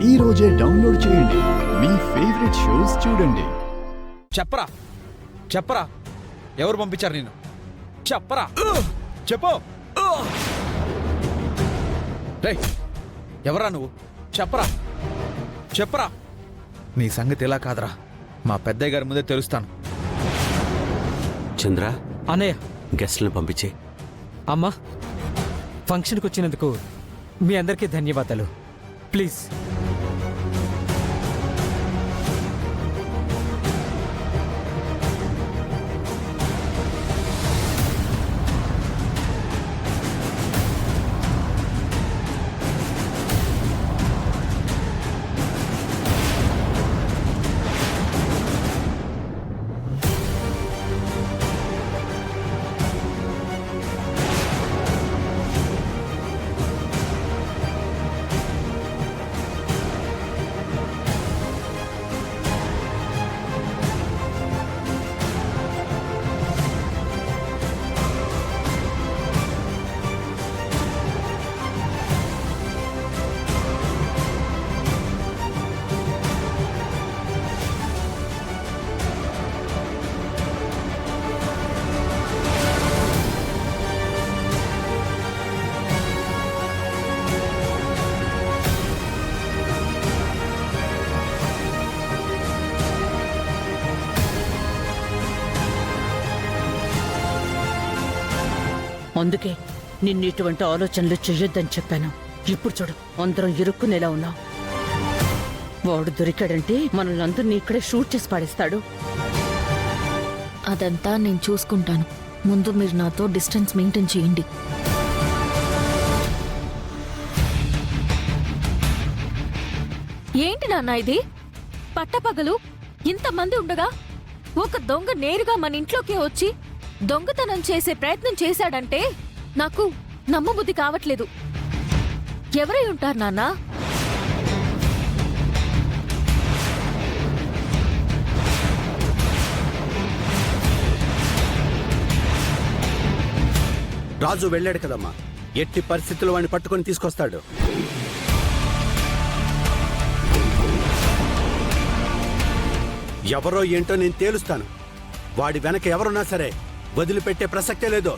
ఈ రోజే డౌన్లోడ్ చేయండి. మీ ఫేవరెట్ షోస్ చూడండి. చెప్పరా చెప్పరా, ఎవరు పంపించారు నేను? చెప్పరా, చెప్పు. రేయ్, ఎవరా నువ్వు? చెప్పరా చెప్పరా. నీ సంగతి ఎలా కాదరా, మా పెద్దయ్య గారి ముందే తెలుస్తాను. చంద్ర, అన్నయ్య, గెస్ట్లను పంపించే. అమ్మా, ఫంక్షన్కి వచ్చినందుకు మీ అందరికీ ధన్యవాదాలు. ప్లీజ్. అందుకే నిన్ను ఇటువంటి ఆలోచనలు చెయ్యొద్దని చెప్పాను. ఇప్పుడు చూడు, అందరం ఇరుక్కునేలా ఉన్నాం. వాడు దొరికాడంటే మనల్ని అందరినీ ఇక్కడే షూట్ చేసి పాడేస్తాడు. అదంతా నేను చూసుకుంటాను. ముందు మీరు నాతో డిస్టెన్స్ మెయింటైన్ చేయండి. ఏంటి నాన్న ఇది? పట్టపగలు ఇంతమంది ఉండగా ఒక దొంగ నేరుగా మన ఇంట్లోకి వచ్చి దొంగతనం చేసే ప్రయత్నం చేశాడంటే నాకు నమ్మబుద్ధి కావట్లేదు. ఎవరై ఉంటారు నాన్నా? రాజు వెళ్ళాడు కదమ్మా, ఎట్టి పరిస్థితుల్లో వాడిని పట్టుకొని తీసుకొస్తాడు. ఎవరో ఏంటో నేను తేలుస్తాను. వాడి వెనక ఎవరున్నా సరే వదిలిపెట్టే ప్రసక్తే లేదు.